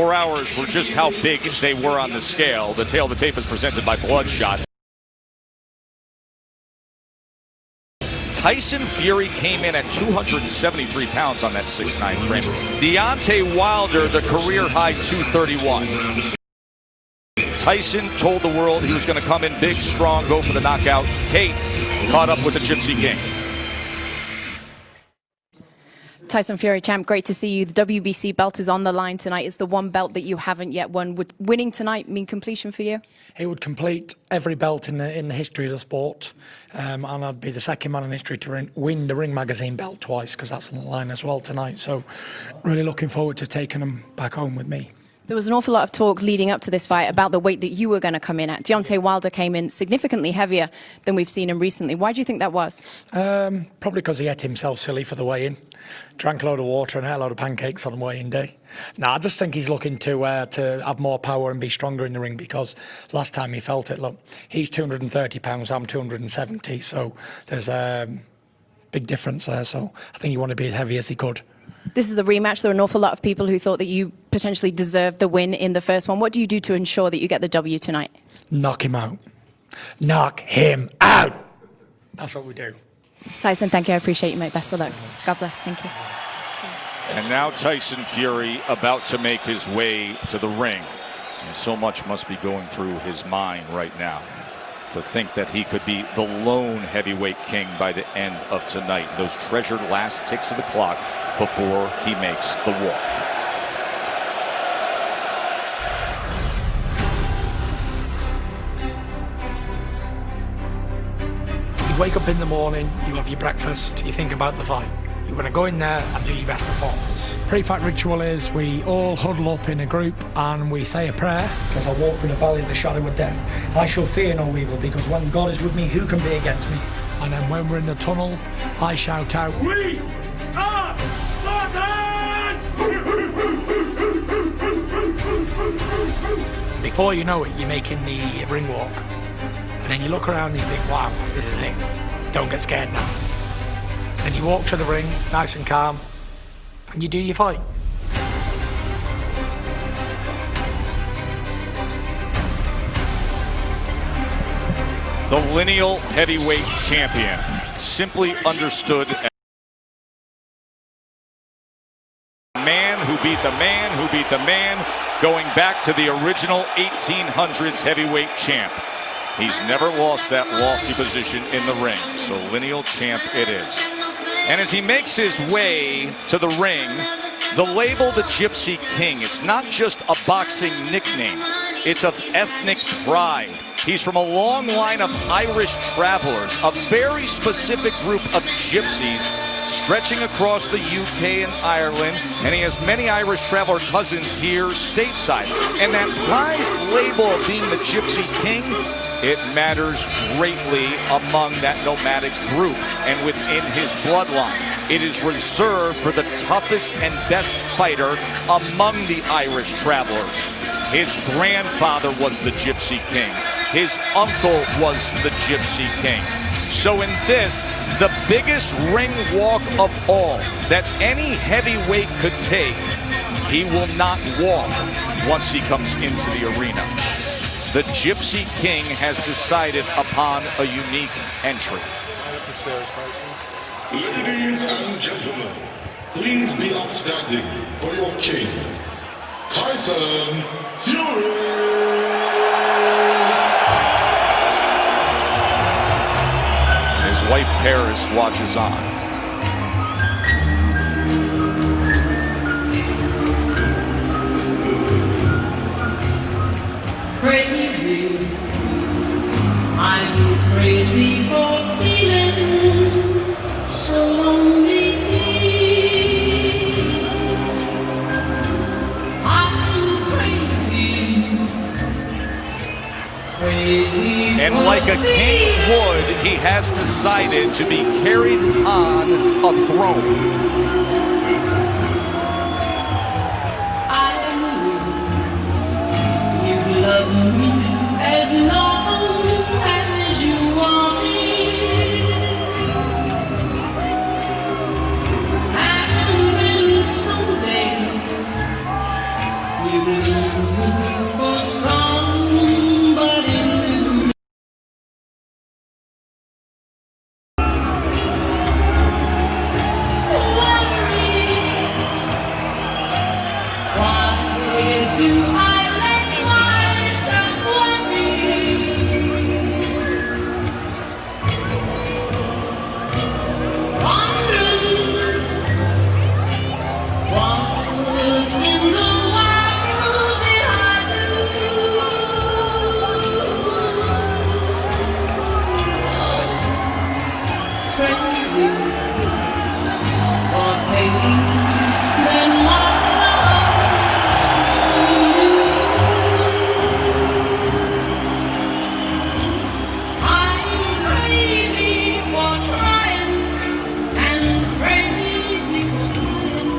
4 hours were just how big they were on the scale. The tail of the tape is presented by Bloodshot. Tyson Fury came in at 273 pounds on that 6'9" frame. Deontay Wilder, the career high 231. Tyson told the world he was going to come in big, strong, go for the knockout. Kate caught up with the Gypsy King. Tyson Fury, champ, great to see you. The WBC belt is on the line tonight. It's the one belt that you haven't yet won. Would winning tonight mean completion for you? It would complete every belt in the history of the sport, and I'd be the second man in history to win the Ring Magazine belt twice, because that's on the line as well tonight. So really looking forward to taking them back home with me. There was an awful lot of talk leading up to this fight about the weight that you were going to come in at. Deontay Wilder came in significantly heavier than we've seen him recently. Why do you think that was? Probably because he ate himself silly for the weigh-in. Drank a load of water and ate a load of pancakes on the weigh-in day. No, I just think he's looking to have more power and be stronger in the ring, because last time he felt it. Look, he's 230 pounds, I'm 270, so there's a big difference there. So I think he wanted to be as heavy as he could. This is the rematch. There are an awful lot of people who thought that you potentially deserved the win in the first one. What do you do to ensure that you get the W tonight? Knock him out. Knock him out! That's what we do. Tyson, thank you. I appreciate you, mate. Best of luck. God bless. Thank you. And now Tyson Fury about to make his way to the ring. And so much must be going through his mind right now, to think that he could be the lone heavyweight king by the end of tonight. Those treasured last ticks of the clock before he makes the walk. You wake up in the morning, you have your breakfast, you think about the fight. You want to go in there and do your best performance. Pre-fight ritual is we all huddle up in a group and we say a prayer. Because I walk through the valley of the shadow of death, I shall fear no evil, because when God is with me, who can be against me? And then when we're in the tunnel, I shout out, "We are Spartans!" Before you know it, you're making the ring walk. And then you look around and you think, wow, this is it. Don't get scared now. And you walk to the ring, nice and calm, and you do your fight. The lineal heavyweight champion, simply understood as the man who beat the man who beat the man, going back to the original 1800s heavyweight champ. He's never lost that lofty position in the ring, so lineal champ it is. And as he makes his way to the ring, the label the Gypsy King, it's not just a boxing nickname, it's of ethnic pride. He's from a long line of Irish travelers, a very specific group of gypsies stretching across the UK and Ireland, and he has many Irish traveler cousins here stateside. And that prized label of being the Gypsy King, it matters greatly among that nomadic group and within his bloodline. It is reserved for the toughest and best fighter among the Irish travelers. His grandfather was the Gypsy King. His uncle was the Gypsy King. So in this, the biggest ring walk of all that any heavyweight could take, he will not walk once he comes into the arena. The Gypsy King has decided upon a unique entry. Ladies and gentlemen, please be upstanding for your king, Tyson Fury! His wife Paris watches on. Crazy, I'm crazy for feeling so lonely. I'm crazy, crazy. And like a king would, he has decided to be carried on a throne. Love me as long as you want it, and then someday you am for somebody new. Why do I let myself wondering what in the world did I do? Crazy for thinking that my I'm crazy for trying, and crazy for trying,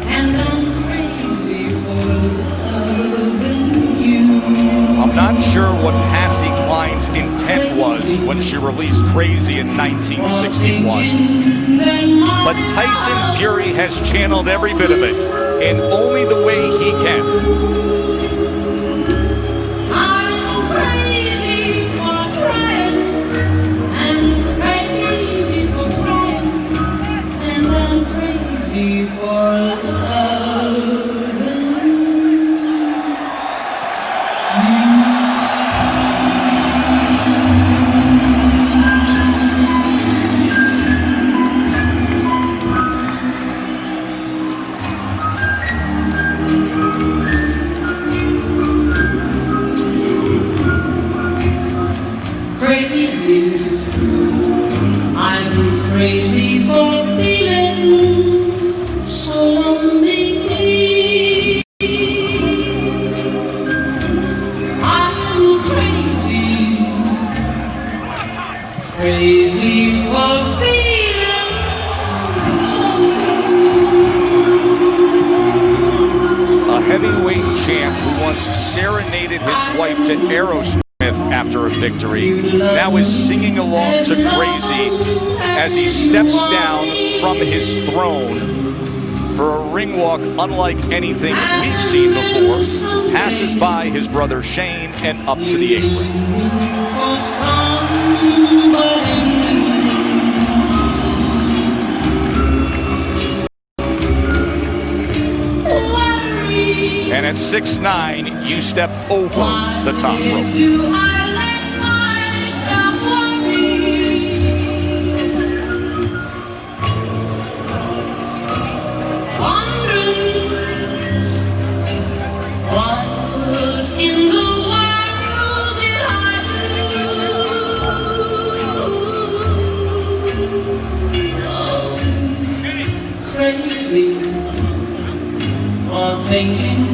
and I'm crazy for loving you. I'm not sure what Patsy Cline's intent was when she released Crazy in 1961. But Tyson Fury has channeled every bit of it in only the way he can. I'm crazy for crying, and crazy for crying, and I'm crazy for loving. Crazy, I'm crazy for feeling so lonely. I'm crazy, crazy for feeling so A heavyweight champ who once serenaded his wife to Aerosmith after a victory now is singing along to Crazy as he steps down from his throne for a ring walk unlike anything we've seen before, passes by his brother Shane and up to the apron. for somebody new. And at 6'9", you step over the top rope. Do I let myself wondering what in the world did I do? Crazy for thinking.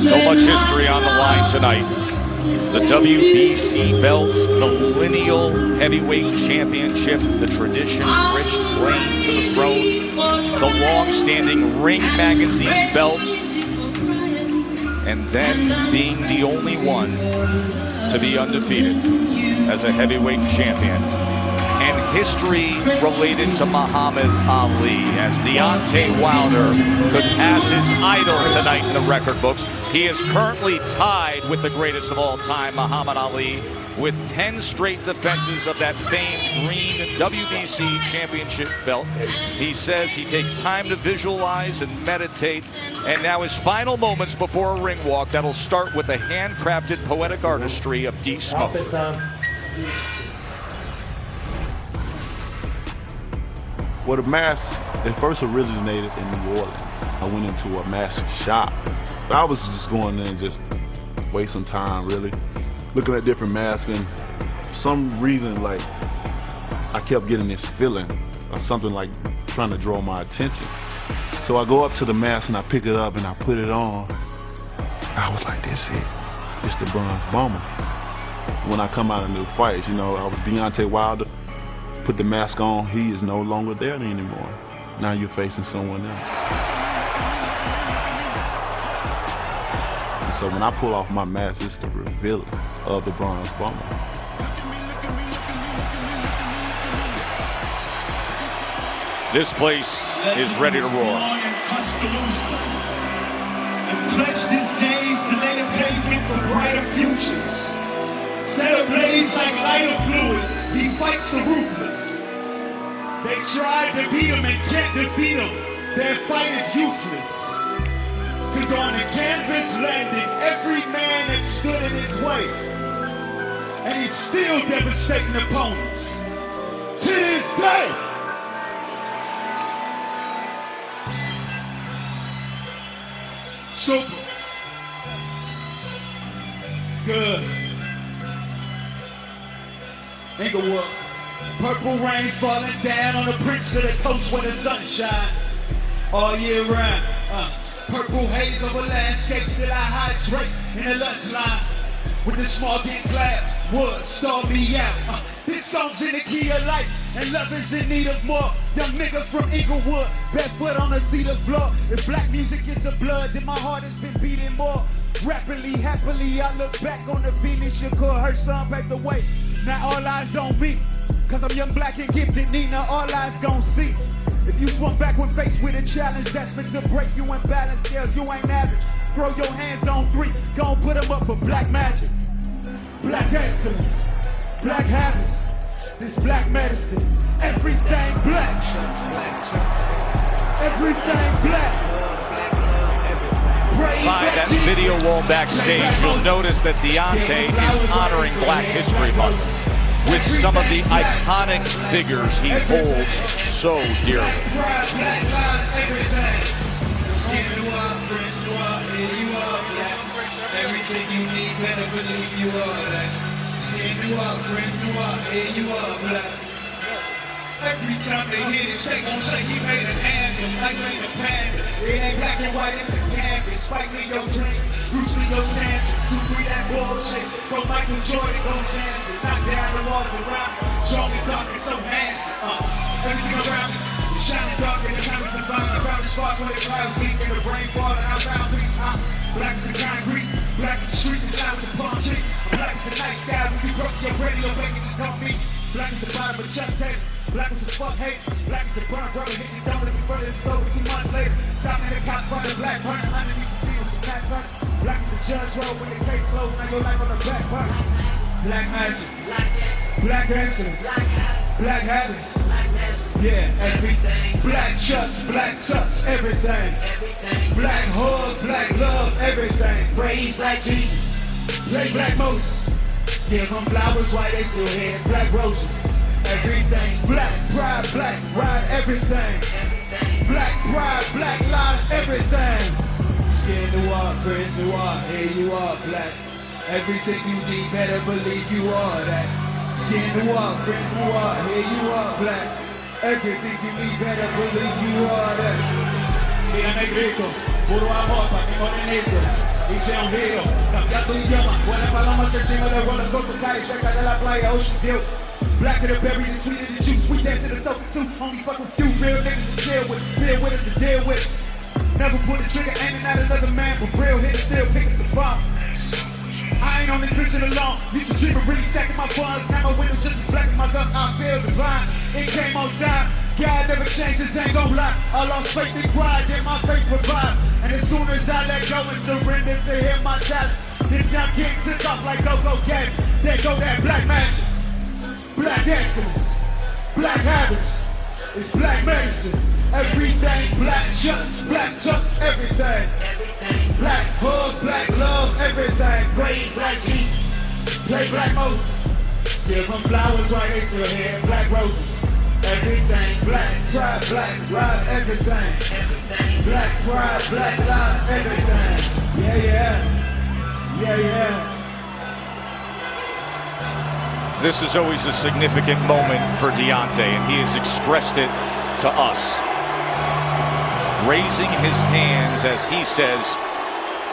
So much history on the line tonight. The WBC belts, the lineal heavyweight championship, the tradition-rich claim to the throne, the long-standing Ring Magazine belt, and then being the only one to be undefeated as a heavyweight champion. And history related to Muhammad Ali, as Deontay Wilder could pass his idol tonight in the record books. He is currently tied with the greatest of all time, Muhammad Ali, with 10 straight defenses of that famed green WBC championship belt. He says he takes time to visualize and meditate, and now his final moments before a ring walk that'll start with the handcrafted poetic artistry of D Smoke. Well, the mask, it first originated in New Orleans. I went into a mask shop. I was just going in and just wasting time, really. Looking at different masks, and for some reason, like, I kept getting this feeling of something like trying to draw my attention. So I go up to the mask and I pick it up and I put it on. I was like, this is it. It's the Bronze Bomber. When I come out of new fights, you know, I was Deontay Wilder. Put the mask on, he is no longer there anymore. Now you're facing someone else. And so when I pull off my mask, it's the reveal of the Bronze Bomber. This place is ready to roar. And touch the loose and pledge this day against the ruthless. They tried to beat him and can't defeat him. Their fight is useless. Cause on the canvas landed every man that stood in his way. And he's still devastating opponents. To this day. Super. Good. Inglewood. Purple rain falling down on the prince of the coast where the sun shine all year round. Purple haze over landscapes till I hydrate in the lunch line with the small get glass. Wood, stall me out. This song's in the key of life, and love is in need of more. Young niggas from Inglewood, barefoot on the cedar floor. If black music is the blood, then my heart has been beating more. Rapidly, happily, I look back on the finish. Shakur, her son paved the way. Now all eyes on me, cause I'm young, black, and gifted. Nina, all eyes gon' see. If you swung back when faced with a challenge, that's meant to break you in balance scales. You ain't average. Throw your hands on three. Gon' put them up for black magic. Black excellence. Black habits. This black medicine. Everything black. Everything black. By that video wall backstage, you'll notice that Deontay is honoring Black History Month with some of the iconic figures he holds so dearly. Everything you need, better believe you are that. Seeing you up, friends, you up, here you are, black. Every time they hear this, they gon' say he made an anthem, like made a panda. It ain't black and white, it's a canvas. Spike me your drink, Bruce Lee your tantrums, 2-3 that bullshit. Go Michael Jordan, go Samson, knock down the walls around me. Strong and dark and so handsome. Everything around me, shining dark and the time is divine. The crowd is spark when the clouds leak and the rain falling out down me. Black is the concrete, black is the street, the sound is the palm tree. Black is the night sky, when you broke your radio, make it just come me. Black is the bottom of chest tape. Black is the fuck hate. Black is the burn brother. Hit you down with the further. It's over 2 months later. Stop in the cop front of black burn. Underneath the scene with some black burn. Black is the judge roll when the case closed. Now your life on the back burn. Black magic. Black excellence. Black habits. Yeah, everything. Black chucks, black tucks, everything. Black hugs, black love, everything. Praise black Jesus. Play black Moses. Give them flowers while they still here. Black roses. Everything. Black pride, black ride, everything. Black pride, black lives, everything. Skin the wall, friends the wall, here you are, black. Everything you need, better believe you are that. Skin the wall, friends the wall, here you are, black. Everything you need, better believe you are that. Mira negrito, puro amor pa' que morenitos. Y sea un giro, cambia tu idioma. Buenas palomas encima del roller coaster, cae cerca de la playa, Ocean View. Blacker the berry, the sweeter the juice. We dance in the sofa too. Only fuck with few real niggas to chill with. Deal with us and deal with it. Never pull the trigger, aiming at another man, but real hit still picking the bomb. I ain't on this mission alone. Used to dream of really stacking my funds. Now my windows just as black as my gun. I feel divine. It came on time. God never changes, ain't gon' lie. I lost faith and cried, then my faith revived. And as soon as I let go and surrender to hear my talent, this young king took off like go-go game. There go that black magic. Black excellence, black habits, it's black medicine. Everything, black chucks, black tucks, everything. Black hugs, black love, everything. Praise black Jesus, play black Moses. Give them flowers while they still here, black roses. Everything, black pride, black ride, everything. Black pride, black lives, everything. Yeah. This is always a significant moment for Deontay, and he has expressed it to us. Raising his hands as he says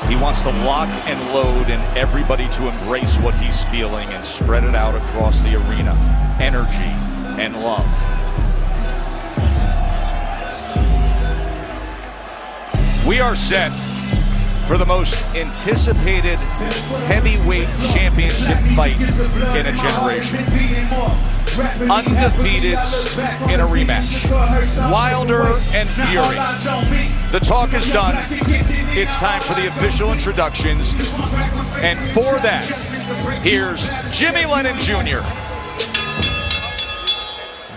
he wants to lock and load and everybody to embrace what he's feeling and spread it out across the arena. Energy and love. We are set for the most anticipated heavyweight championship fight in a generation. Undefeated in a rematch. Wilder and Fury. The talk is done. It's time for the official introductions. And for that, here's Jimmy Lennon Jr.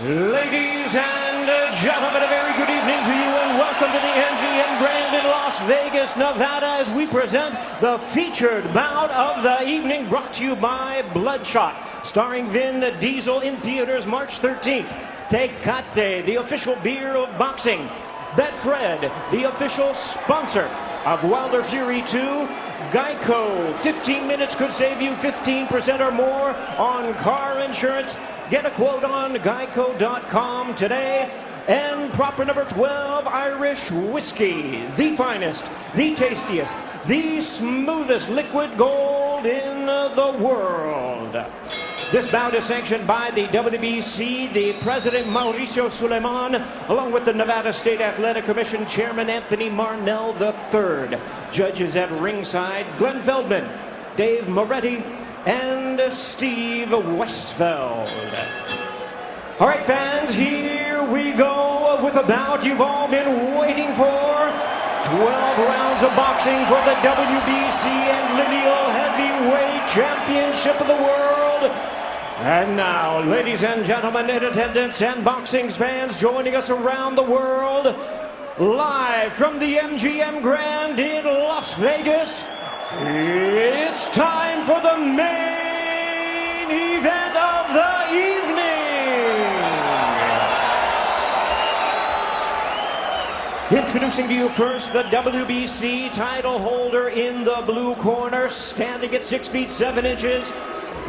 Ladies and gentlemen, a very good evening to you and welcome to the MGM Grand in Las Vegas, Nevada, as we present the featured bout of the evening, brought to you by Bloodshot, starring Vin Diesel, in theaters March 13th. Tecate, the official beer of boxing. Betfred, the official sponsor of Wilder Fury 2. Geico, 15 minutes could save you 15% or more on car insurance. Get a quote on geico.com today. And proper number 12, Irish whiskey, the finest, the tastiest, the smoothest liquid gold in the world. This bout is sanctioned by the WBC, the President Mauricio Suleiman, along with the Nevada State Athletic Commission Chairman Anthony Marnell III. Judges at ringside, Glenn Feldman, Dave Moretti, and Steve Westfeld. All right, fans, here we go with a bout you've all been waiting for. 12 rounds of boxing for the WBC and Lineal Heavyweight Championship of the world. And now, ladies and gentlemen in attendance and boxing fans joining us around the world, live from the MGM Grand in Las Vegas, it's time for the main event of the evening. Introducing to you first the WBC title holder in the blue corner, standing at 6 feet 7 inches,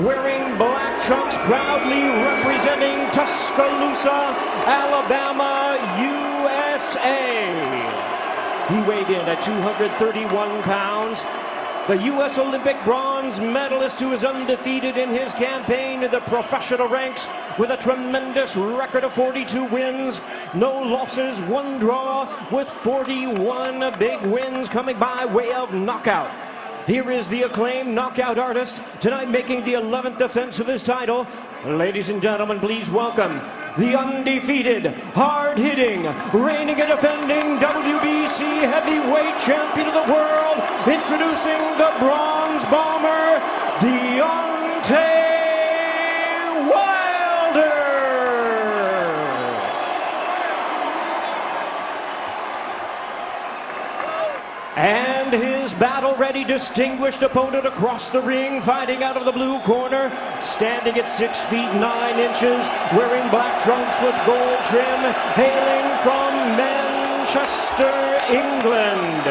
wearing black trunks, proudly representing Tuscaloosa, Alabama, USA. He weighed in at 231 pounds. The U.S. Olympic bronze medalist who is undefeated in his campaign in the professional ranks with a tremendous record of 42 wins, no losses, 1 draw, with 41 big wins coming by way of knockout. Here is the acclaimed knockout artist, tonight making the 11th defense of his title. Ladies and gentlemen, please welcome the undefeated, hard-hitting, reigning and defending WBC heavyweight champion of the world, introducing the bronze bomber, Deontay Wilder. And his battle-ready, distinguished opponent across the ring, fighting out of the blue corner, standing at 6 feet 9 inches, wearing black trunks with gold trim, hailing from Manchester, England.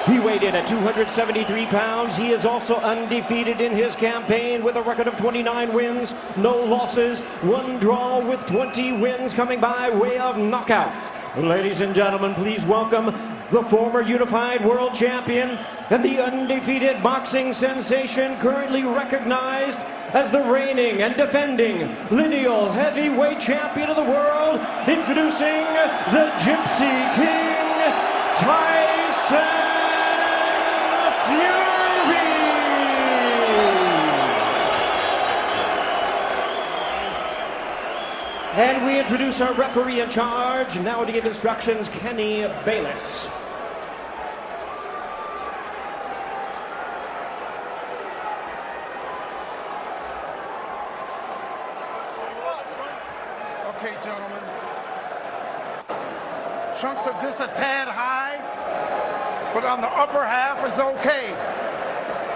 He weighed in at 273 pounds. He is also undefeated in his campaign with a record of 29 wins, no losses, 1 draw, with 20 wins coming by way of knockout. Ladies and gentlemen, please welcome the former unified world champion and the undefeated boxing sensation, currently recognized as the reigning and defending lineal heavyweight champion of the world, introducing the Gypsy King, Tyson Fury. And we introduce our referee in charge, now to give instructions, Kenny Bayless. Okay, gentlemen. Trunks are just a tad high, but on the upper half is okay.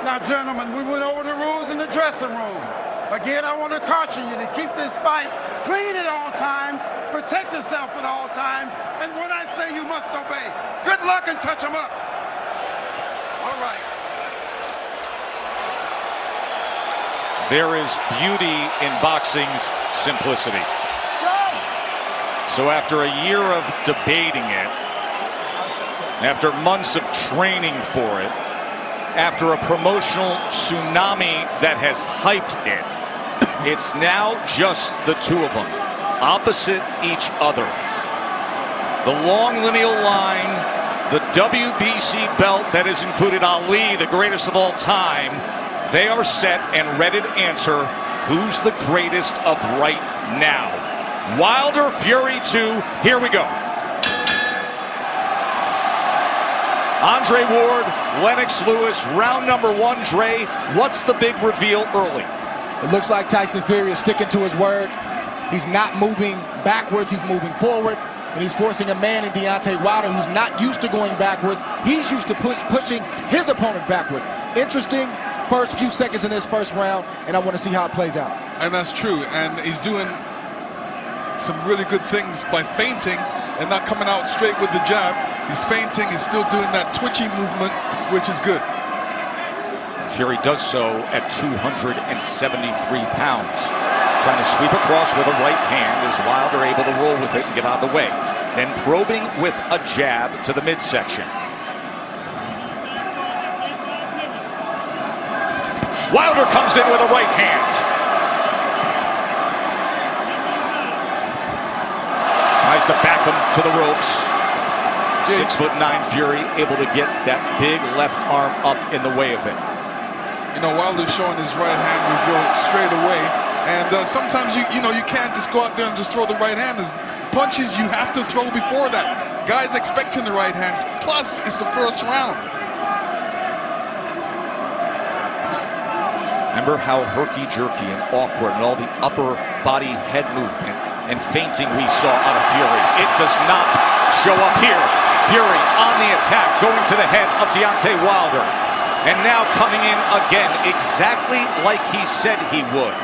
Now, gentlemen, we went over the rules in the dressing room. Again, I want to caution you to keep this fight clean at all times, protect yourself at all times, and when I say you must obey, good luck and touch them up. All right. There is beauty in boxing's simplicity. So after a year of debating it, after months of training for it, after a promotional tsunami that has hyped it, it's now just the two of them, opposite each other. The long lineal line, the WBC belt that has included Ali, the greatest of all time, they are set and ready to answer who's the greatest of right now. Wilder Fury 2, here we go. Andre Ward, Lennox Lewis, round number 1. Dre, what's the big reveal early? It looks like Tyson Fury is sticking to his word. He's not moving backwards, he's moving forward. And he's forcing a man in Deontay Wilder who's not used to going backwards. He's used to pushing his opponent backward. Interesting first few seconds in this first round, and I want to see how it plays out. And that's true. And he's doing some really good things by feinting and not coming out straight with the jab. He's feinting, he's still doing that twitchy movement, which is good. Fury does so at 273 pounds. Trying to sweep across with a right hand as Wilder able to roll with it and get out of the way. Then probing with a jab to the midsection. Wilder comes in with a right hand. Tries to back him to the ropes. 6'9" Fury able to get that big left arm up in the way of it. You know, Wilder's showing his right hand reveal straight away. And sometimes you can't just go out there and just throw the right hand. There's punches you have to throw before that. Guys expecting the right hands. Plus, it's the first round. Remember how herky-jerky and awkward and all the upper body head movement and feinting we saw out of Fury. It does not show up here. Fury on the attack, going to the head of Deontay Wilder. And now coming in again, exactly like he said he would.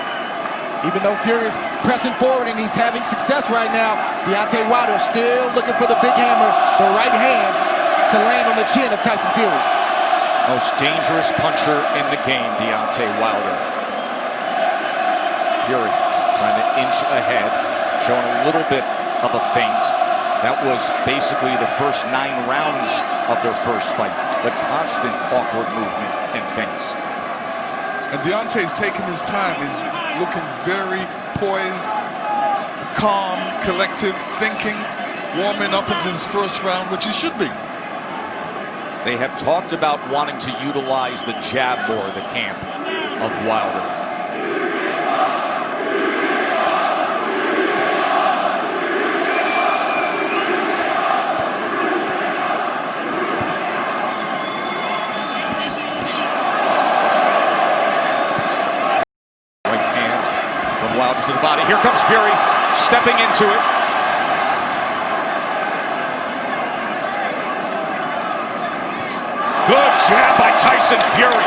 Even though Fury is pressing forward and he's having success right now, Deontay Wilder still looking for the big hammer, the right hand, to land on the chin of Tyson Fury. Most dangerous puncher in the game, Deontay Wilder. Fury trying to inch ahead, showing a little bit of a feint. That was basically the first 9 rounds of their first fight. The constant awkward movement and feints. And Deontay's taking his time. He's looking very poised, calm, collective, thinking, warming up into his first round, which he should be. They have talked about wanting to utilize the jab more, the camp of Wilder. Wilder to the body. Here comes Fury, stepping into it. Good jab by Tyson Fury.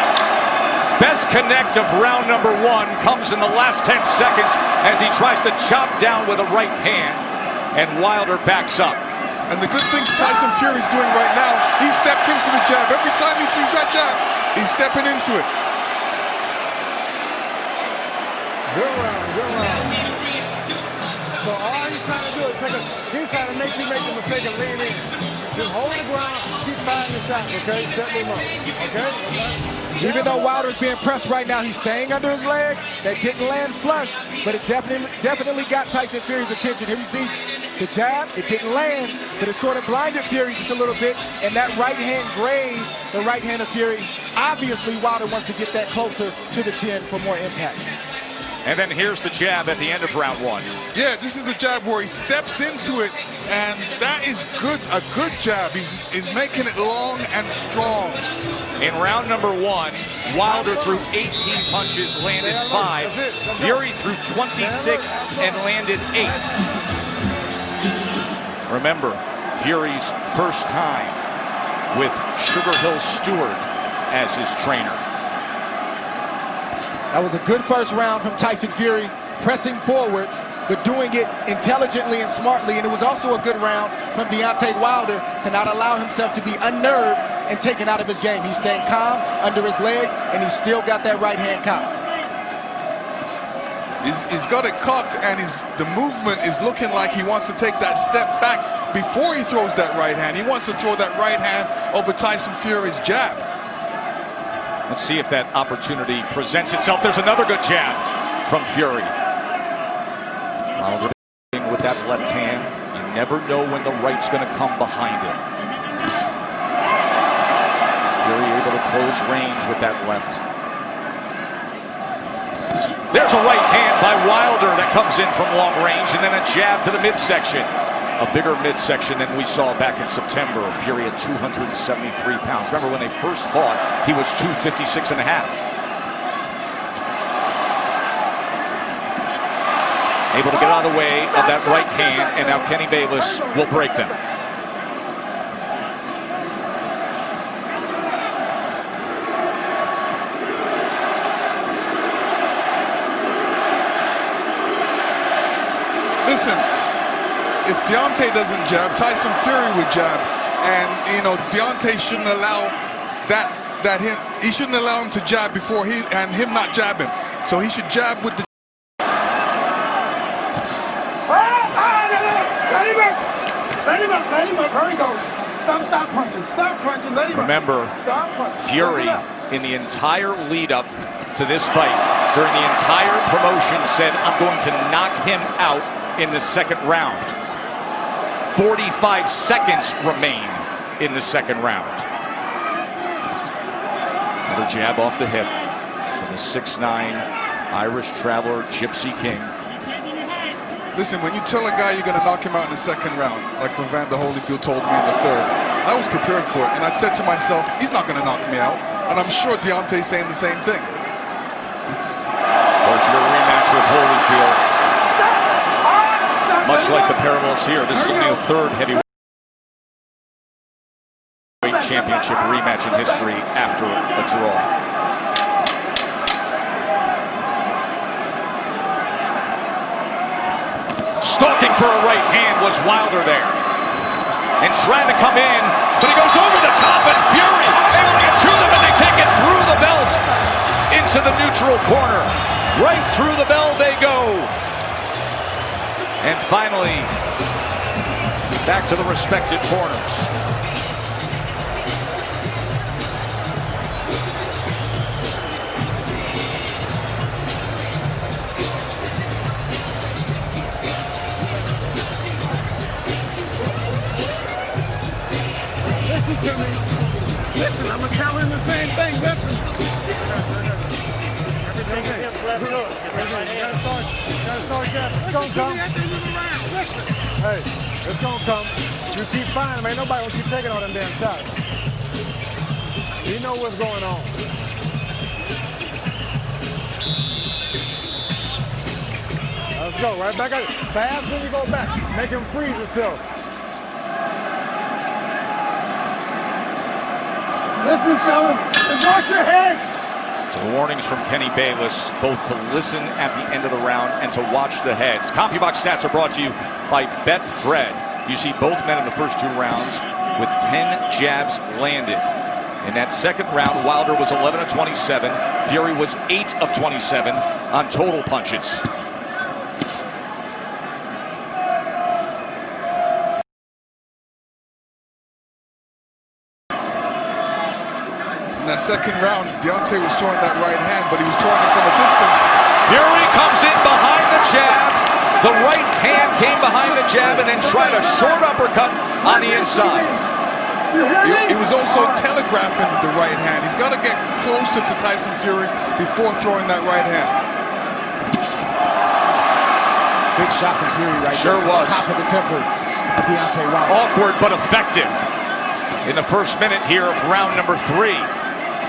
Best connect of round number 1 comes in the last 10 seconds as he tries to chop down with a right hand, and Wilder backs up. And the good thing Tyson Fury's doing right now, he stepped into the jab. Every time he throws that jab, he's stepping into it. Good round, good round. So all he's trying to do is he's trying to make you make the mistake of lean in. Just hold the ground, keep firing the shots, okay? Set them up, okay? Even though Wilder's being pressed right now, he's staying under his legs. That didn't land flush, but it definitely got Tyson Fury's attention. Here you see the jab, it didn't land, but it sort of blinded Fury just a little bit, and that right hand grazed the right hand of Fury. Obviously, Wilder wants to get that closer to the chin for more impact. And then here's the jab at the end of round 1. Yeah, this is the jab where he steps into it, and that is good, a good jab. He's making it long and strong. In round number 1, Wilder threw 18 punches, landed 5. Fury threw 26 and landed 8. Remember, Fury's first time with Sugar Hill Stewart as his trainer. That was a good first round from Tyson Fury, pressing forward, but doing it intelligently and smartly. And it was also a good round from Deontay Wilder to not allow himself to be unnerved and taken out of his game. He's staying calm under his legs, and he's still got that right hand cocked. He's got it cocked, and the movement is looking like he wants to take that step back before he throws that right hand. He wants to throw that right hand over Tyson Fury's jab. Let's see if that opportunity presents itself. There's another good jab from Fury. Wilder with that left hand. You never know when the right's going to come behind it. Fury able to close range with that left. There's a right hand by Wilder that comes in from long range, and then a jab to the midsection. A bigger midsection than we saw back in September. Fury at 273 pounds. Remember when they first fought, he was 256.5. able to get out of the way of that right hand, and now Kenny Bayless will break them. Listen, if Deontay doesn't jab, Tyson Fury would jab, and Deontay shouldn't allow he shouldn't allow him to jab before him not jabbing. So he should jab with the. Let him up. There he goes. Stop punching. Let him Remember, up. Stop punching. Fury, in the entire lead up to this fight, during the entire promotion, said, I'm going to knock him out in the second round. 45 seconds remain in the second round. Another jab off the hip from the 6'9" Irish traveler, Gypsy King. Listen, when you tell a guy you're going to knock him out in the second round, like Evander Holyfield told me in the third, I was prepared for it, and I said to myself, he's not going to knock me out, and I'm sure Deontay's saying the same thing. Of course, your rematch with Holyfield, much like the parallels here, this is only the third heavyweight championship rematch in history after a draw. Stalking for a right hand was Wilder there. And trying to come in, but he goes over the top, and Fury able to get to them, and they take it through the belt into the neutral corner. Right through the bell they go. And finally, back to the respected corners. Listen to me. Listen, I'm going to tell him the same thing. Listen. It's going to come. Hey, it's going to come. You keep finding him. Ain't nobody going to keep taking all them damn shots. You know what's going on. Let's go. Right back at it. Fast when you go back. Make him freeze himself. Listen, fellas, and watch your heads. So the warnings from Kenny Bayless, both to listen at the end of the round and to watch the heads. CompuBox stats are brought to you by Betfred. You see both men in the first two rounds with 10 jabs landed. In that second round, Wilder was 11 of 27. Fury was 8 of 27 on total punches. In that second round, Deontay was throwing that right hand, but he was throwing it from a distance. Fury comes in behind the jab. The right hand came behind the jab and then tried a short uppercut on the inside. He was also telegraphing the right hand. He's got to get closer to Tyson Fury before throwing that right hand. Big shot from Fury right Sure there. was. Top of the temple of Deontay Wilder. Awkward but effective in the first minute here of round number 3.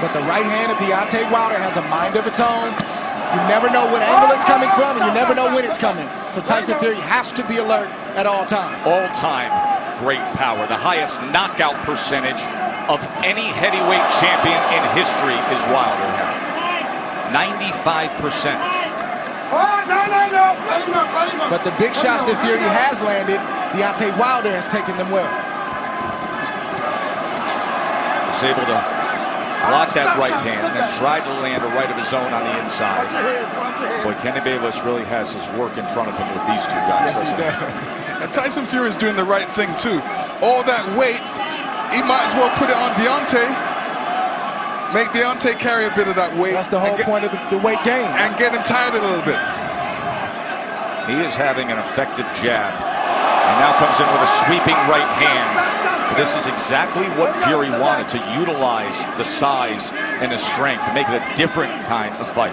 But the right hand of Deontay Wilder has a mind of its own. You never know what angle it's coming from, and you never know when it's coming. So Tyson Fury has to be alert at all times. All time great power. The highest knockout percentage of any heavyweight champion in history is Wilder. 95%. But the big shots that Fury has landed, Deontay Wilder has taken them well. Was able to block that right hand and then tried to land a right of his own on the inside. Boy, Kenny Bayless really has his work in front of him with these two guys. Yes, he does. And Tyson Fury is doing the right thing too. All that weight, he might as well put it on Deontay. Make Deontay carry a bit of that weight. That's the whole point of the weight game. And get him tired a little bit. He is having an effective jab. And now comes in with a sweeping right hand. This is exactly what Fury wanted, to utilize the size and the strength to make it a different kind of fight.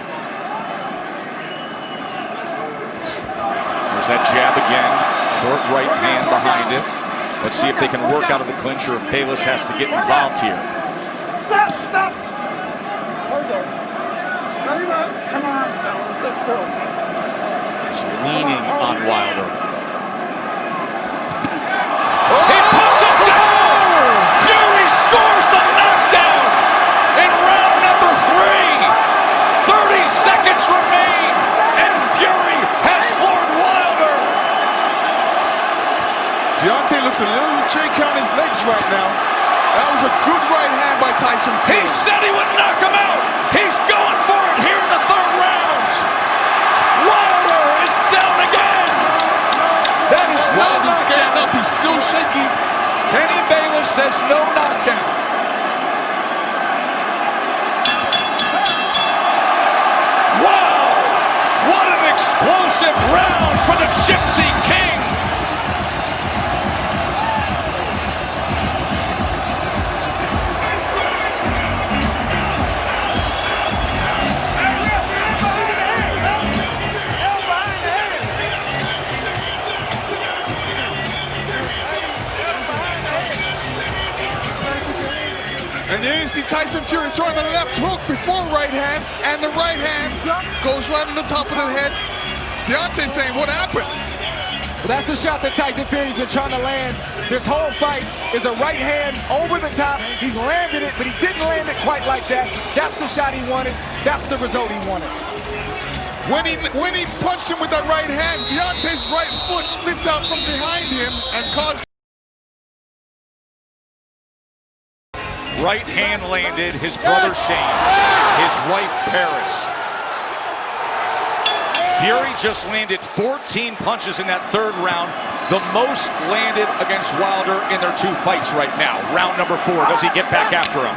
There's that jab again. Short right hand behind it. Let's see if they can work out of the clinch or if Bayless has to get involved here. Stop. Hold on. Come on, fellas. Let's go. He's leaning on Wilder. He puts him down! Fury scores the knockdown in round number 3. 30 seconds remain, and Fury has floored Wilder. Deontay looks a little shaky on his legs right now. That was a good right hand by Tyson Fury. He said he would knock him out. He's going for it here in the 3rd round. Wilder is down again. That is Wilder's getting up. He's still shaky. Kenny Bayless says no knockdown. Wow! What an explosive round for the Gypsy King. And there you see Tyson Fury throwing the left hook before right hand, and the right hand goes right on the top of the head. Deontay saying, what happened? Well, that's the shot that Tyson Fury's been trying to land this whole fight, is a right hand over the top. He's landed it, but he didn't land it quite like that. That's the shot he wanted. That's the result he wanted. When he punched him with that right hand, Deontay's right foot slipped out from behind him and caused... Right hand landed, his brother Shane, his wife Paris. Fury just landed 14 punches in that 3rd round, the most landed against Wilder in their 2 fights right now. Round number 4, does he get back after him?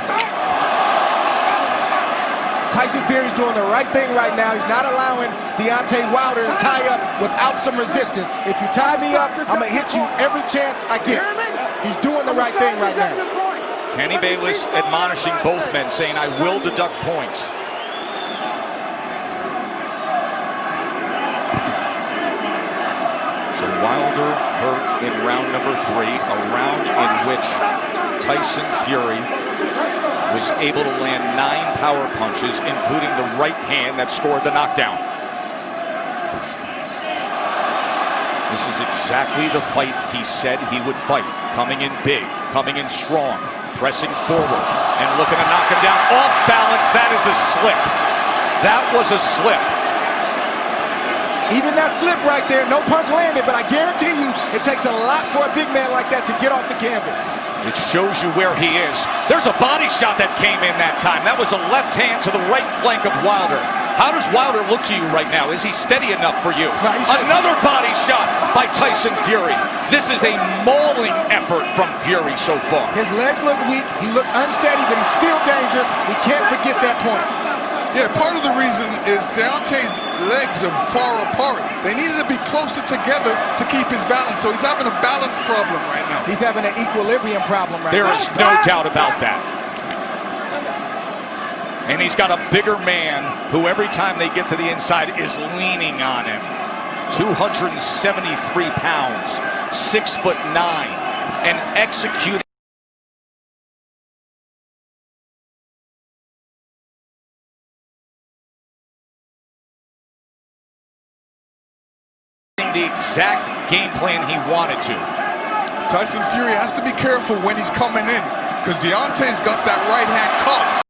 Tyson Fury's doing the right thing right now. He's not allowing Deontay Wilder to tie up without some resistance. If you tie me up, I'm going to hit you every chance I get. He's doing the right thing right now. Kenny Bayless admonishing both men, saying, I will deduct points. So Wilder hurt in round number 3, a round in which Tyson Fury was able to land 9 power punches, including the right hand that scored the knockdown. This is exactly the fight he said he would fight. Coming in big, coming in strong, pressing forward, and looking to knock him down. Off balance, that is a slip. That was a slip. Even that slip right there, no punch landed, but I guarantee you it takes a lot for a big man like that to get off the canvas. It shows you where he is. There's a body shot that came in that time. That was a left hand to the right flank of Wilder. How does Wilder look to you right now? Is he steady enough for you? No, another body shot by Tyson Fury. This is a mauling effort from Fury so far. His legs look weak. He looks unsteady, but he's still dangerous. We can't forget that point. Yeah, part of the reason is Deontay's legs are far apart. They needed to be closer together to keep his balance, so he's having a balance problem right now. He's having an equilibrium problem right now. There is no doubt about that. And he's got a bigger man who every time they get to the inside is leaning on him. 273 pounds, 6'9", and executing the exact game plan he wanted to. Tyson Fury has to be careful when he's coming in, because Deontay's got that right hand caught.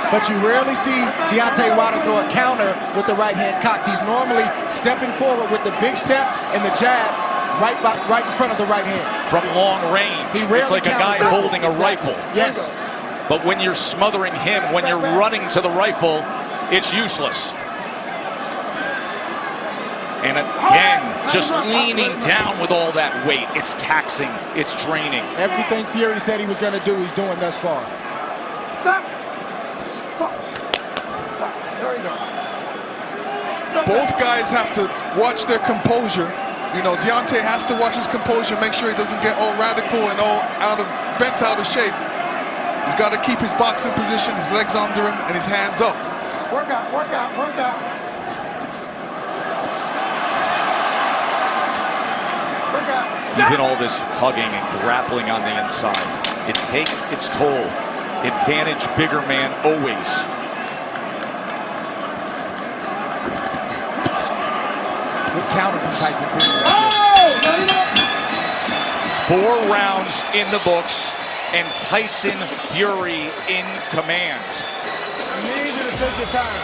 But you rarely see Deontay Wilder throw a counter with the right hand cocked. He's normally stepping forward with the big step and the jab right in front of the right hand. From long range. It's like a guy holding a rifle. Yes. But when you're smothering him, when you're running to the rifle, it's useless. And again, just leaning down with all that weight. It's taxing. It's draining. Everything Fury said he was going to do, he's doing thus far. Stop. Stop. Stop. There you go. Stop. Both guys have to watch their composure. You know, Deontay has to watch his composure, make sure he doesn't get all radical and all bent out of shape. He's got to keep his boxing position, his legs under him, and his hands up. Work out, work out, work out. Work out. Even all this hugging and grappling on the inside, it takes its toll. Advantage bigger man always. Good counter from Tyson Fury. 4 rounds in the books, and Tyson Fury in command. I need you to take your time.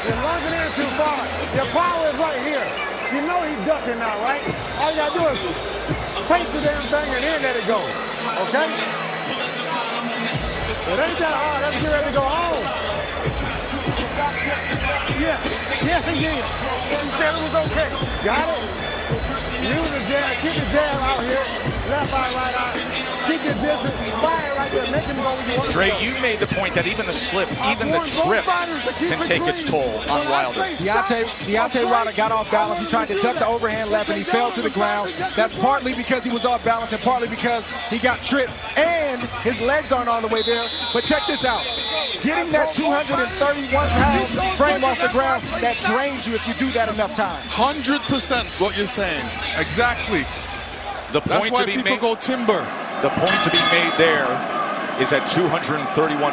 You're lunging in too far. Your power is right here. You know he's ducking now, right? All you gotta do is paint the damn thing and then let it go. Okay? It ain't that hard. Let's get ready to go home. Yeah. Yes, he did. He said it was okay. Got it? Use the jab. Keep the jab out here. Left eye, right eye. Keep your distance. Fire right there. Make him go where you want Dre, to go. you made the point that even the slip, even the trip can take its toll on Wilder. Deontay Wilder got off balance. He tried to duck the overhand left and he fell to the ground. That's partly because he was off balance and partly because he got tripped and his legs aren't all the way there. But check this out. Getting that 231-pound frame off the ground, that drains you if you do that enough times. 100% what you're saying. Exactly. The point That's why to be people made, go timber. The point to be made there is at 231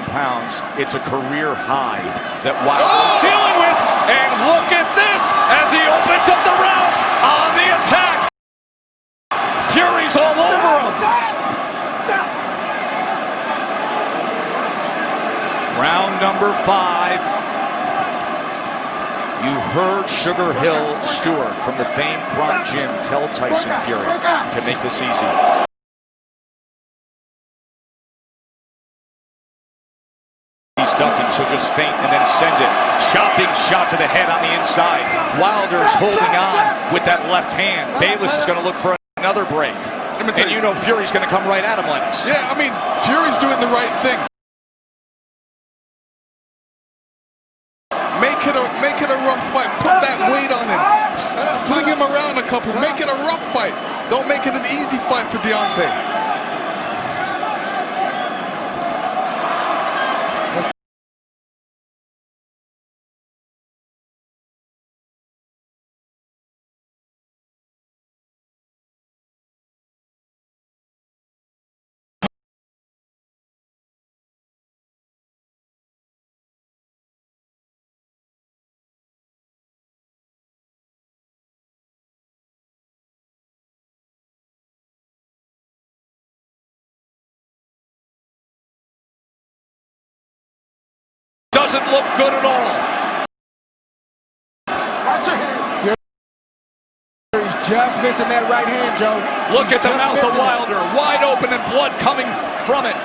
pounds. It's a career high that Wilder is dealing with. And look at this as he opens up the round on the attack. Fury's all over him. Round number 5. You heard Sugar Hill Stewart from the famed Crunch Gym tell Tyson Fury can make this easy. He's ducking, so just feint and then send it. Chopping shot to the head on the inside. Wilder's holding on with that left hand. Bayless is going to look for another break. And you know Fury's going to come right at him, Lennox. Yeah, I mean, Fury's doing the right thing. Make it a rough fight. Put that weight on him. Fling him around a couple. Make it a rough fight. Don't make it an easy fight for Deontay. Doesn't look good at all. He's just missing that right hand, Joe. Look at the mouth of Wilder, wide open and blood coming from it.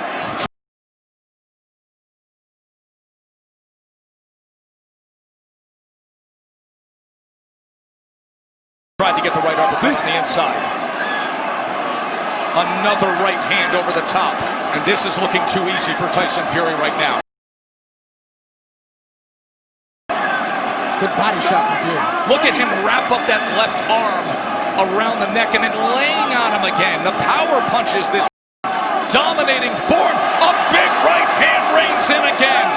Tried to get the right uppercut on the inside. Another right hand over the top. And this is looking too easy for Tyson Fury right now. Good body shot from Fury. Look at him wrap up that left arm around the neck and then laying on him again. The power punches that dominating form. A big right hand reigns in again.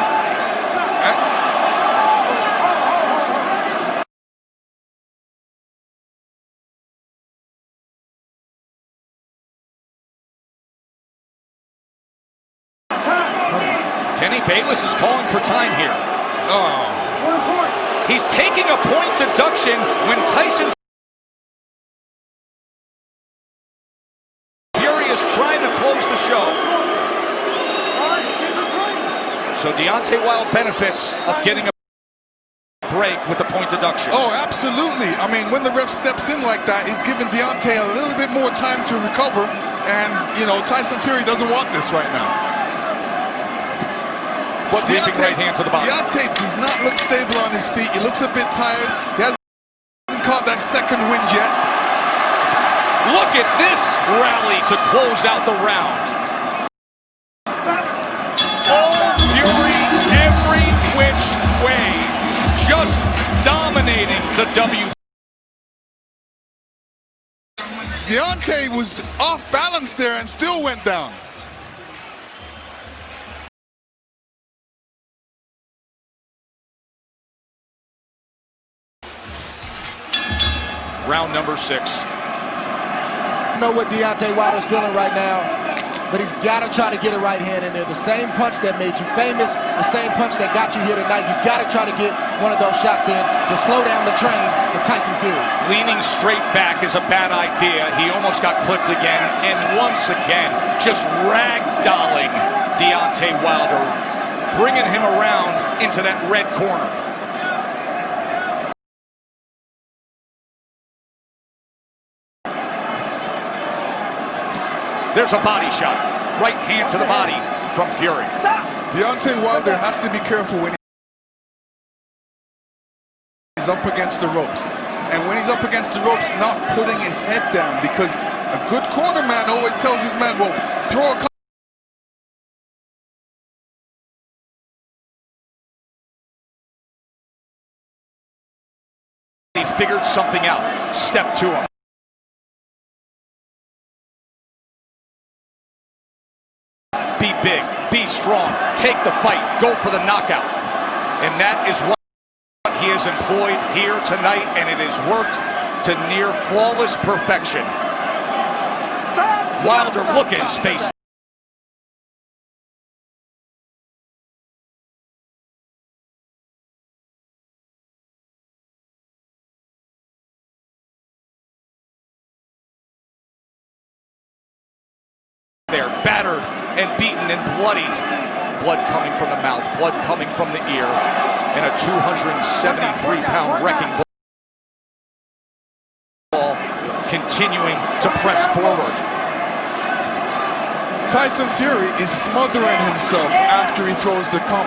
Kenny Bayless is calling for time here. Oh. He's taking a point deduction when Tyson Fury is trying to close the show. So Deontay Wilder benefits of getting a break with the point deduction. Oh, absolutely. I mean, when the ref steps in like that, he's giving Deontay a little bit more time to recover. And, you know, Tyson Fury doesn't want this right now. But Sweeping right hand to the body. Deontay does not look stable on his feet. He looks a bit tired. He hasn't caught that second wind yet. Look at this rally to close out the round. Oh, Fury every which way. Just dominating the W. Deontay was off balance there and still went down. Round number 6. I don't know what Deontay Wilder's feeling right now, but he's got to try to get a right hand in there. The same punch that made you famous, the same punch that got you here tonight, you got to try to get one of those shots in to slow down the train of Tyson Fury. Leaning straight back is a bad idea. He almost got clipped again, and once again, just ragdolling Deontay Wilder, bringing him around into that red corner. There's a body shot. Right hand to the body from Fury. Deontay Wilder has to be careful when he's up against the ropes. And when he's up against the ropes, not putting his head down, because a good corner man always tells his man, well, throw a couple. He figured something out. Step to him. Be big, be strong, take the fight, go for the knockout. And that is what he has employed here tonight, and it has worked to near flawless perfection. Wilder, look at his face. There, battered and beaten and bloodied. Blood coming from the mouth, blood coming from the ear, and a 273-pound wrecking ball continuing to press forward. Tyson Fury is smothering himself after he throws the combo.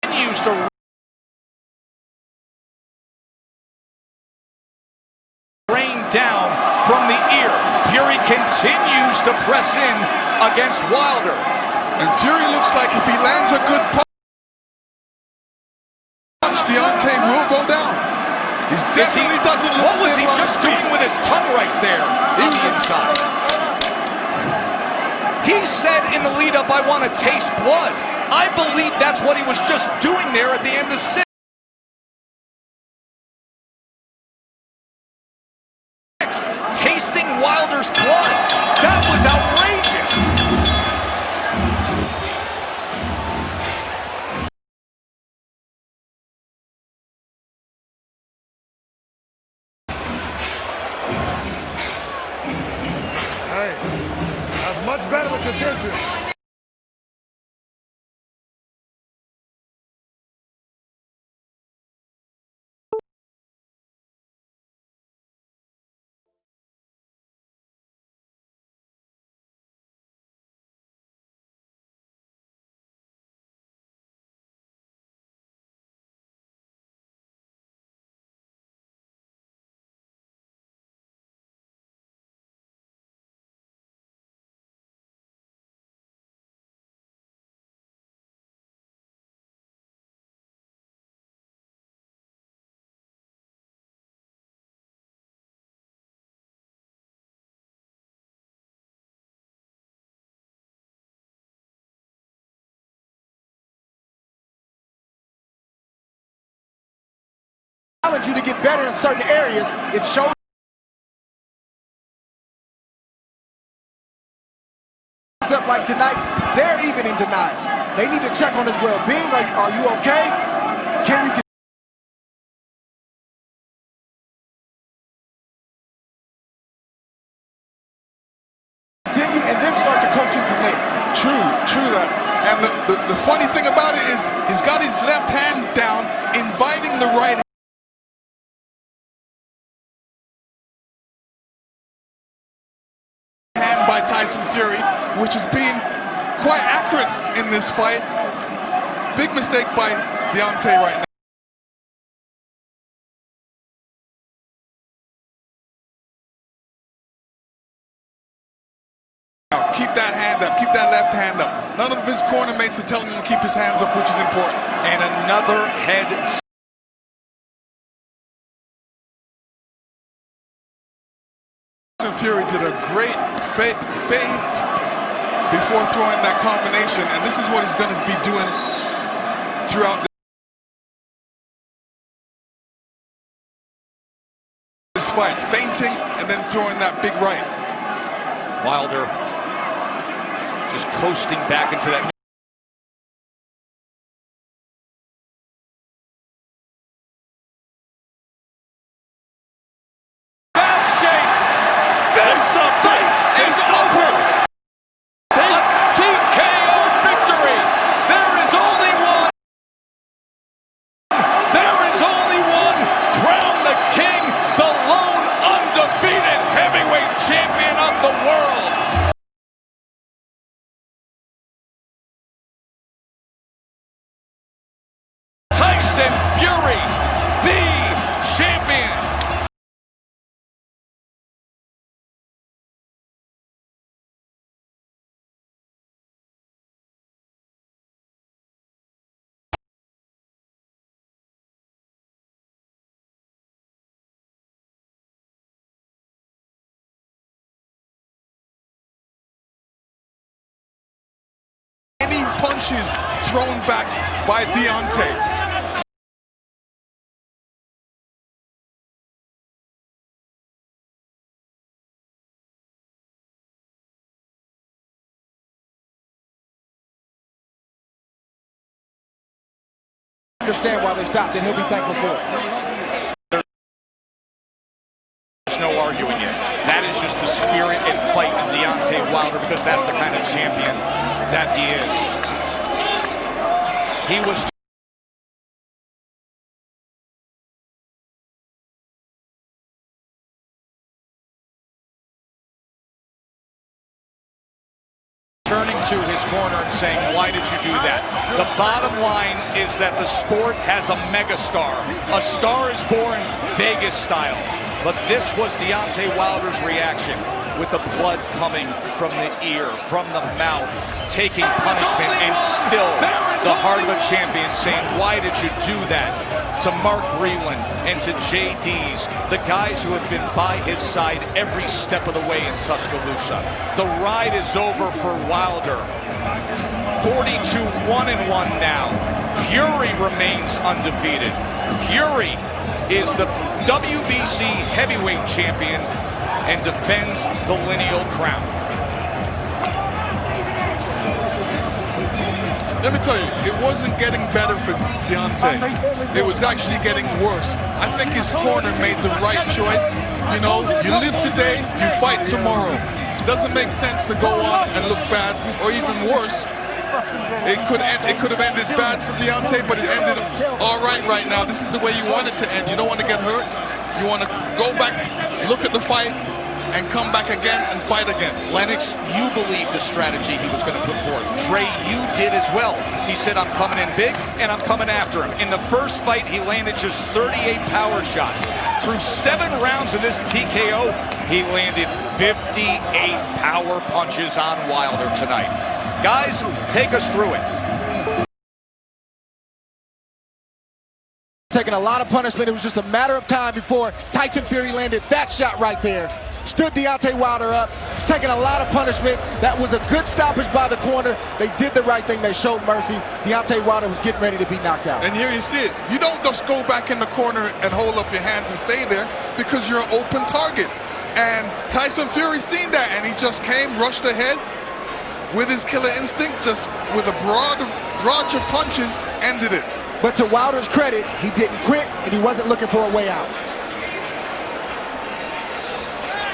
Continues to rain down from the ear. Fury continues to press in against Wilder. And Fury looks like if he lands a good punch, Deontay will go down. He definitely doesn't look. What was he just doing with his tongue right there on the inside? He said in the lead-up, I want to taste blood. I believe that's what he was just doing there at the end of 6. Tasting Wilder's blood. That was outrageous. Hey, that's much better with your distance. Challenge you to get better in certain areas. It shows up like tonight. They're even in denial. They need to check on his well-being. Are you okay? Can you continue and then start to coach you from there? True that. And the funny thing about it is he's got his left hand down, inviting the right hand by Tyson Fury, which is being quite accurate in this fight. Big mistake by Deontay right now. Keep that hand up, keep that left hand up. None of his corner mates are telling him to keep his hands up, which is important. And another head. Tyson Fury did a great feint before throwing that combination, and this is what he's going to be doing throughout the fight, feinting and then throwing that big right. Wilder just coasting back into that. Bad shape. This the fight is over. This TKO victory. There is only one. There is only one. Crown the king, the lone undefeated heavyweight champion of the world. Tyson Fury, the champion. Any punches thrown back by Deontay. Understand why they stopped, and he'll be thankful for it. There's no arguing it. That is just the spirit and fight of Deontay Wilder, because that's the kind of champion that he is. He was turning to his corner and saying, why did you do that? The bottom line is that the sport has a megastar. A star is born Vegas style. But this was Deontay Wilder's reaction, with the blood coming from the ear, from the mouth, taking punishment, and still the heart of a champion saying, why did you do that? To Mark Breland and to JD's, the guys who have been by his side every step of the way in Tuscaloosa. The ride is over for Wilder. 42-1-1 now. Fury remains undefeated. Fury is the WBC heavyweight champion and defends the lineal crown. Let me tell you, it wasn't getting better for Deontay. It was actually getting worse. I think his corner made the right choice. You know, you live today, you fight tomorrow. It doesn't make sense to go on and look bad, or even worse. It could have ended bad for Deontay, but it ended all right now. This is the way you want it to end. You don't want to get hurt. You want to go back, look at the fight, and come back again and fight again. Lennox, you believe the strategy he was going to put forth. Dre, you did as well. He said, I'm coming in big, and I'm coming after him. In the first fight, he landed just 38 power shots. Through 7 rounds of this TKO, he landed 58 power punches on Wilder tonight. Guys, take us through it. Taking a lot of punishment. It was just a matter of time before Tyson Fury landed that shot right there. Stood Deontay Wilder up. He's taking a lot of punishment. That was a good stoppage by the corner. They did the right thing. They showed mercy. Deontay Wilder was getting ready to be knocked out. And here you see it. You don't just go back in the corner and hold up your hands and stay there, because you're an open target. And Tyson Fury seen that, and he just came, rushed ahead with his killer instinct, just with a barrage of punches, ended it. But to Wilder's credit, he didn't quit, and he wasn't looking for a way out.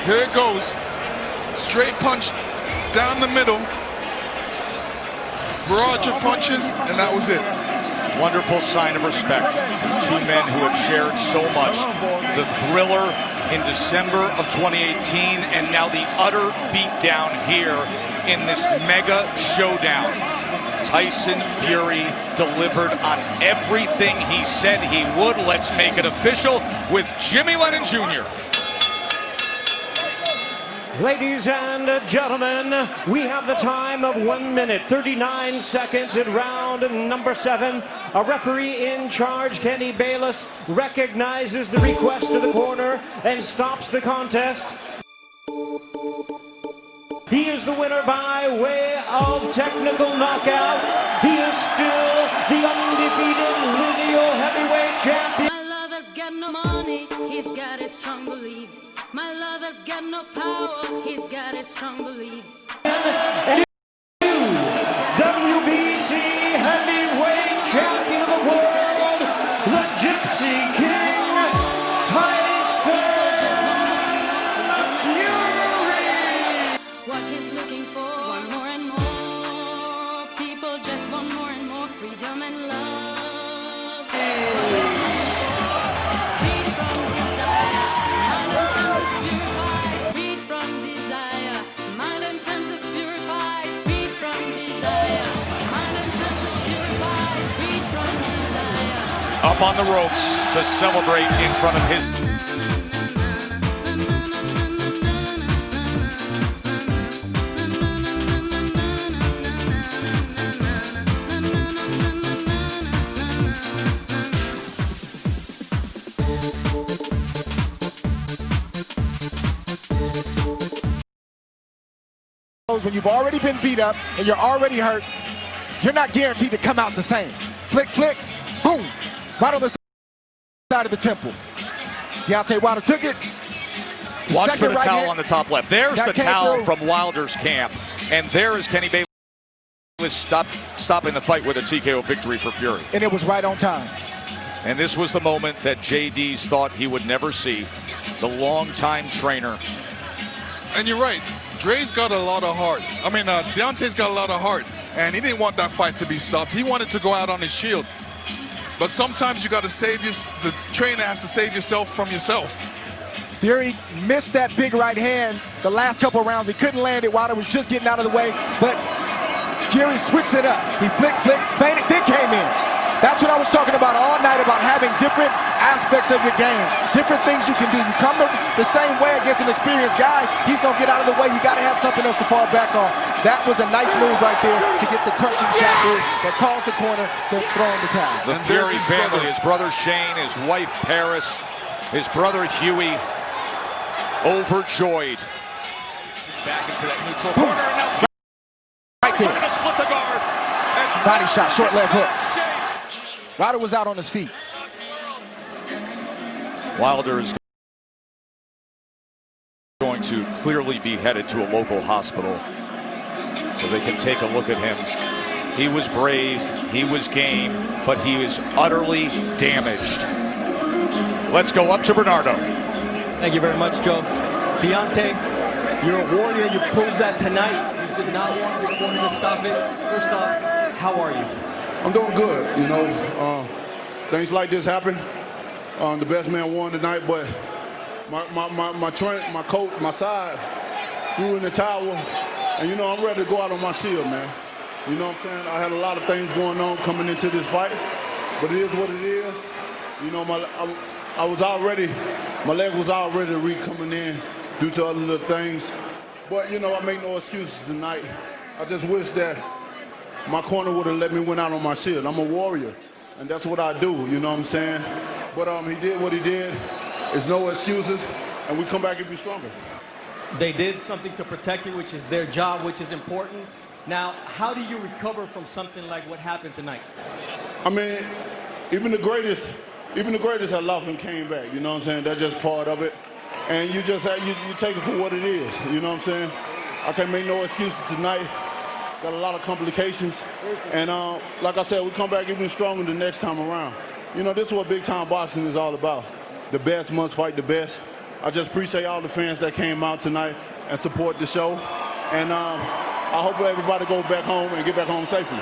Here it goes. Straight punch down the middle. Barrage of punches, and that was it. Wonderful sign of respect from 2 men who have shared so much. The thriller in December of 2018, and now the utter beatdown here in this mega showdown. Tyson Fury delivered on everything he said he would. Let's make it official with Jimmy Lennon Jr. Ladies and gentlemen, we have the time of 1 minute, 39 seconds in round number 7. A referee in charge, Kenny Bayless, recognizes the request to the corner and stops the contest. He is the winner by way of technical knockout. He is still the undefeated lineal heavyweight champion. no money, he's got his strong beliefs. My lover's got no power, he's got his strong beliefs. WBC heavyweight champion of the world, the Gypsy King, Tyson Fury. What he's looking for, want more and more. People just want more and more freedom and love. What he's looking for, freed from desire, mind and senses purified. Freed from desire, mind and senses purified. Freed from desire, mind and senses purified. Freed from desire. Up on the ropes to celebrate in front of his. When you've already been beat up and you're already hurt, you're not guaranteed to come out the same. Flick, flick, boom, right on the side of the temple. Deontay Wilder took it. Watch for the right towel hand. on the top left. There's That the came towel through. from Wilder's camp. And there is Kenny Bayless stopping the fight with a TKO victory for Fury. And it was right on time. And this was the moment that JD's thought he would never see. The longtime trainer. And you're right. Dre's got a lot of heart. I mean, Deontay's got a lot of heart. And he didn't want that fight to be stopped. He wanted to go out on his shield. But sometimes you got to save the trainer has to save yourself from yourself. Fury missed that big right hand the last couple rounds. He couldn't land it. Wilder was just getting out of the way. But Fury switched it up. He flicked, feinted, then came in. That's what I was talking about all night, about having different aspects of your game, different things you can do. You come the same way against an experienced guy, he's going to get out of the way. You got to have something else to fall back on. That was a nice move right there to get the crushing shot through that caused the corner to throw in the towel. The Fury family, his brother Shane, his wife Paris, his brother Huey, overjoyed. Back into that neutral corner. And now right there. going to split the guard. Body shot, short left hook. Wilder was out on his feet. Wilder is going to clearly be headed to a local hospital so they can take a look at him. He was brave, he was game, but he is utterly damaged. Let's go up to Bernardo. Thank you very much, Joe. Deontay, you're a warrior. You proved that tonight. You did not want your opponent to stop it. First off, how are you? I'm doing good, you know. Things like this happen. The best man won tonight, but my coach, my side, threw in the towel, and you know I'm ready to go out on my shield, man. You know what I'm saying? I had a lot of things going on coming into this fight, but it is what it is. You know, my leg was already weak coming in due to other little things, but you know I make no excuses tonight. I just wish that my corner would have let me win out on my shield. I'm a warrior, and that's what I do, you know what I'm saying? But he did what he did. There's no excuses, and we come back and be stronger. They did something to protect you, which is their job, which is important. Now, how do you recover from something like what happened tonight? I mean, even the greatest have lost and came back, you know what I'm saying? That's just part of it. And you just you take it for what it is, you know what I'm saying? I can't make no excuses tonight. Got a lot of complications, and like I said, we come back even stronger the next time around. You know, this is what big time boxing is all about. The best must fight the best. I just appreciate all the fans that came out tonight and support the show, and I hope everybody goes back home and get back home safely.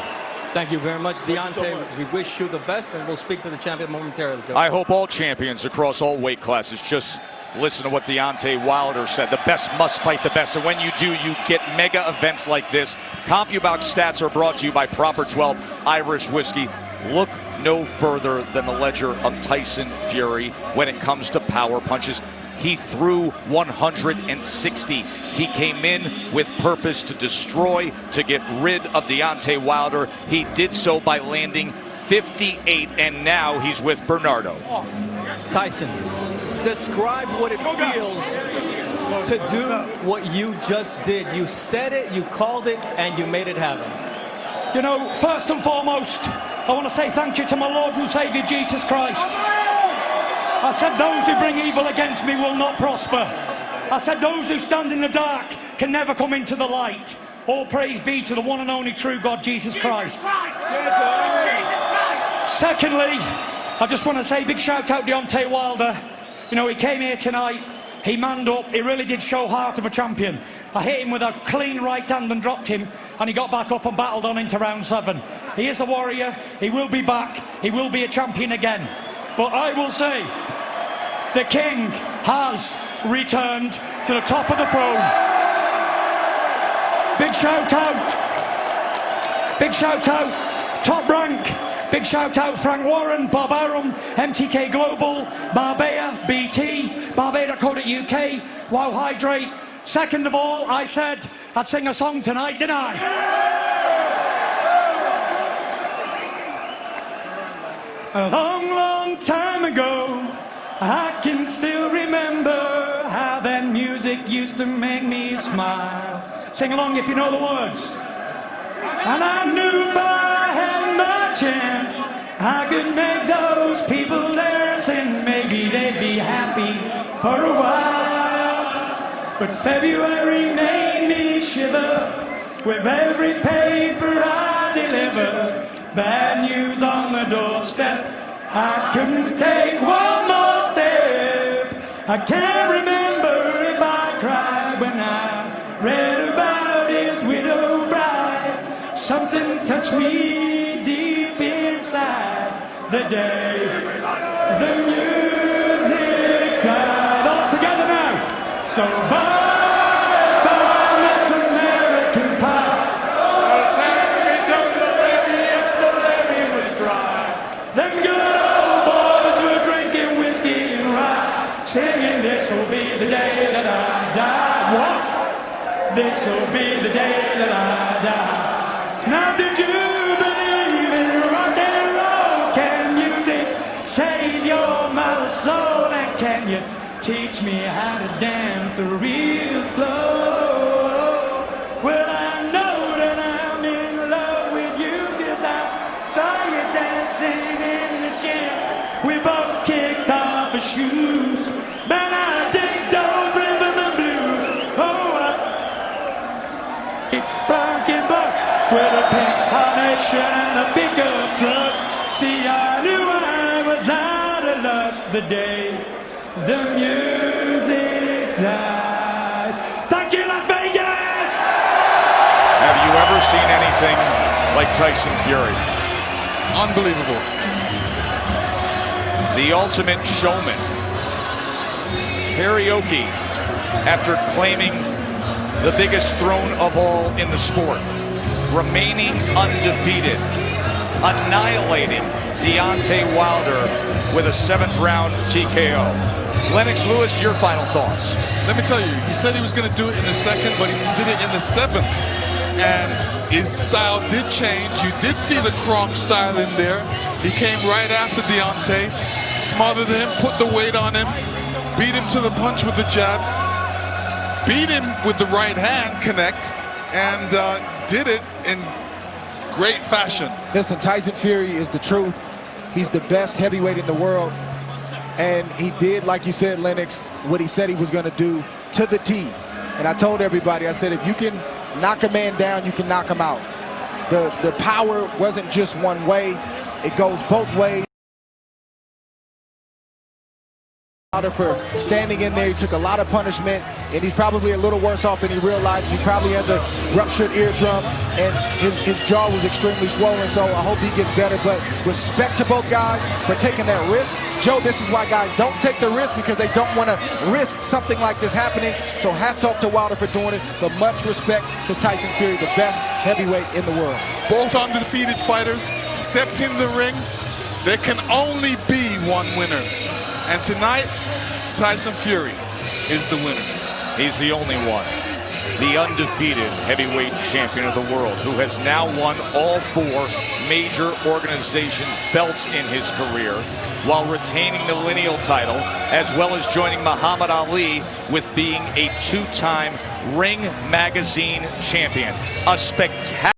Thank you very much, Deontay. We wish you the best, and we'll speak to the champion momentarily, Joe. I hope all champions across all weight classes just listen to what Deontay Wilder said. The best must fight the best. And when you do, you get mega events like this. CompuBox stats are brought to you by Proper 12 Irish Whiskey. Look no further than the ledger of Tyson Fury when it comes to power punches. He threw 160. He came in with purpose to destroy, to get rid of Deontay Wilder. He did so by landing 58, and now he's with Bernardo. Tyson, describe what it feels to do what you just did. You said it, you called it, and you made it happen. You know, first and foremost, I want to say thank you to my Lord and Savior Jesus Christ. I said those who bring evil against me will not prosper. I said those who stand in the dark can never come into the light. All praise be to the one and only true God, Jesus Christ. Secondly, I just want to say big shout out Deontay Wilder. You know, he came here tonight, he manned up, he really did show heart of a champion. I hit him with a clean right hand and dropped him, and he got back up and battled on into round 7. He is a warrior, he will be back, he will be a champion again. But I will say, the king has returned to the top of the throne. Big shout out, Top Rank, big shout out Frank Warren, Bob Arum, MTK Global, Marbella, BT, Marbella.co.uk, Wow Hydrate. Second of all, I said I'd sing a song tonight, didn't I? A long, long time ago, I can still remember how that music used to make me smile. Sing along if you know the words. And I knew if I had my chance, I could make those people dance, and maybe they'd be happy for a while. But February made me shiver with every paper I delivered. Bad news on the doorstep, I couldn't take one more step. I can't remember if I cried when I read about his widow bride. Something touched me deep inside the day the music died. All together now. So bye, bye, Miss American Pie. The levee was dry. Them good old boys were drinking whiskey and rye, singing, this'll be the day that I die. What? This'll be the day that I die. Now did you believe in rock and roll? Can music save your mother's soul? And can you teach me how to dance real slow? Well, I know that I'm in love with you, 'cause I saw you dancing in the gym. We both kicked off our shoes. Man, I dig those rhythm and blues. Oh, Birkin Buck with a pink carnation and a pickup truck. See, I knew I was out of luck the day the music died. Thank you, Las Vegas! Have you ever seen anything like Tyson Fury? Unbelievable. The ultimate showman. Karaoke, after claiming the biggest throne of all in the sport, remaining undefeated, annihilating Deontay Wilder with a 7th round TKO. Lennox Lewis, your final thoughts. Let me tell you, he said he was going to do it in the 2nd, but he did it in the 7th. And his style did change. You did see the Kronk style in there. He came right after Deontay, smothered him, put the weight on him, beat him to the punch with the jab, beat him with the right hand connect, and did it in great fashion. Listen, Tyson Fury is the truth. He's the best heavyweight in the world. And he did, like you said, Lennox, what he said he was going to do to the T. And I told everybody, I said, if you can knock a man down, you can knock him out. The power wasn't just one way. It goes both ways. For standing in there, he took a lot of punishment, and he's probably a little worse off than he realized. He probably has a ruptured eardrum, and his jaw was extremely swollen, so I hope he gets better. But respect to both guys for taking that risk. Joe, this is why guys don't take the risk, because they don't want to risk something like this happening. So hats off to Wilder for doing it, but much respect to Tyson Fury, the best heavyweight in the world. Both undefeated fighters stepped in the ring. There can only be one winner. And tonight, Tyson Fury is the winner. He's the only one. The undefeated heavyweight champion of the world, who has now won all 4 major organizations' belts in his career, while retaining the lineal title, as well as joining Muhammad Ali with being a 2-time Ring Magazine champion. A spectacular